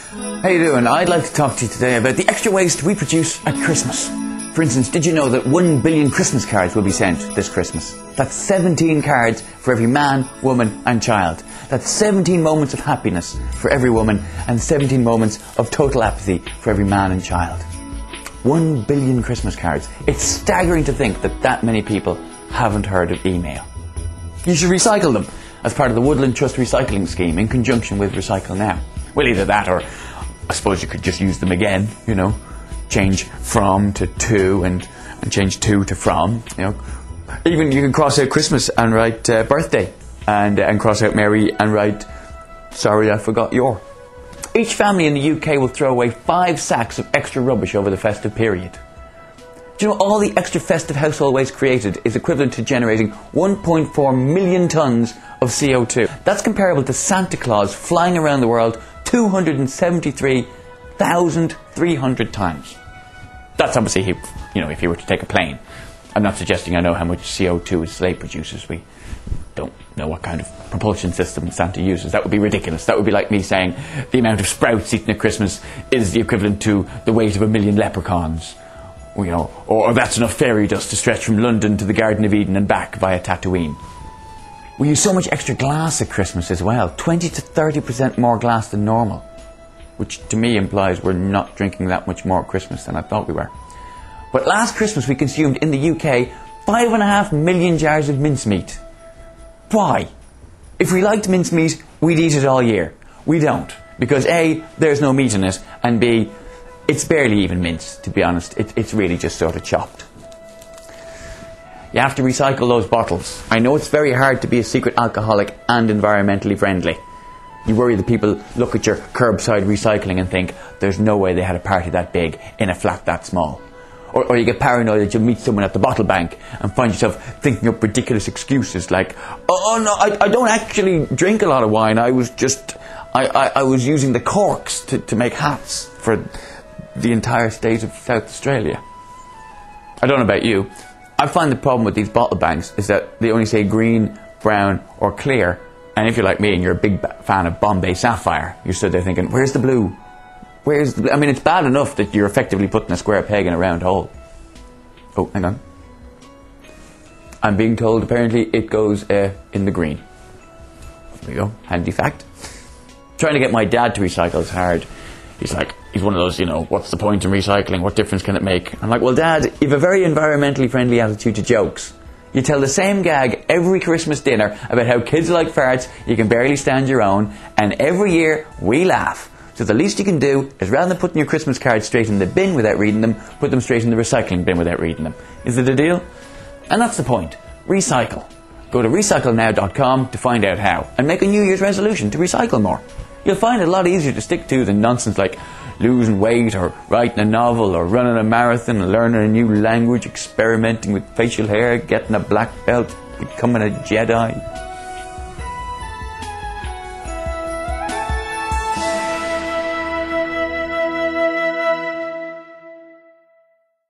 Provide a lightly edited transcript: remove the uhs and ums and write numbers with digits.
How you doing? I'd like to talk to you today about the extra waste we produce at Christmas. For instance, did you know that 1 billion Christmas cards will be sent this Christmas? That's 17 cards for every man, woman and child. That's 17 moments of happiness for every woman and 17 moments of total apathy for every man and child. 1 billion Christmas cards. It's staggering to think that that many people haven't heard of email. You should recycle them as part of the Woodland Trust recycling scheme in conjunction with Recycle Now. Well, either that or I suppose you could just use them again, you know, change from to and change to from, you know. Even you can cross out Christmas and write birthday and cross out Mary and write sorry I forgot your. Each family in the UK will throw away 5 sacks of extra rubbish over the festive period. Do you know all the extra festive household waste created is equivalent to generating 1.4 million tonnes of CO2. That's comparable to Santa Claus flying around the world 273,300 times. That's obviously, if you were to take a plane. I'm not suggesting I know how much CO2 a sleigh produces. We don't know what kind of propulsion system Santa uses. That would be ridiculous. That would be like me saying the amount of sprouts eaten at Christmas is the equivalent to the weight of 1 million leprechauns. Or that's enough fairy dust to stretch from London to the Garden of Eden and back via Tatooine. We use so much extra glass at Christmas as well. 20 to 30% more glass than normal. Which to me implies we're not drinking that much more at Christmas than I thought we were. But last Christmas we consumed in the UK 5.5 million jars of mincemeat. Why? If we liked mincemeat, we'd eat it all year. We don't. Because A, there's no meat in it, and B, it's barely even mince, to be honest. It's really just sort of chopped. You have to recycle those bottles. I know it's very hard to be a secret alcoholic and environmentally friendly. You worry that people look at your curbside recycling and think there's no way they had a party that big in a flat that small. Or you get paranoid that you'll meet someone at the bottle bank and find yourself thinking up ridiculous excuses like, oh no, I don't actually drink a lot of wine. I was using the corks to make hats for the entire state of South Australia. I don't know about you. I find the problem with these bottle banks is that they only say green, brown or clear. And if you're like me and you're a big fan of Bombay Sapphire, you're stood there thinking, where's the blue? I mean, it's bad enough that you're effectively putting a square peg in a round hole. Oh, hang on. I'm being told apparently it goes in the green. There we go, handy fact. Trying to get my dad to recycle is hard. He's one of those, what's the point in recycling? What difference can it make? I'm like, well, Dad, you have a very environmentally friendly attitude to jokes. You tell the same gag every Christmas dinner about how kids like farts, you can barely stand your own, and every year we laugh. So the least you can do is rather than putting your Christmas cards straight in the bin without reading them, put them straight in the recycling bin without reading them. Is it a deal? And that's the point. Recycle. Go to recyclenow.com to find out how, and make a New Year's resolution to recycle more. You'll find it a lot easier to stick to than nonsense like losing weight or writing a novel or running a marathon, learning a new language, experimenting with facial hair, getting a black belt, becoming a Jedi.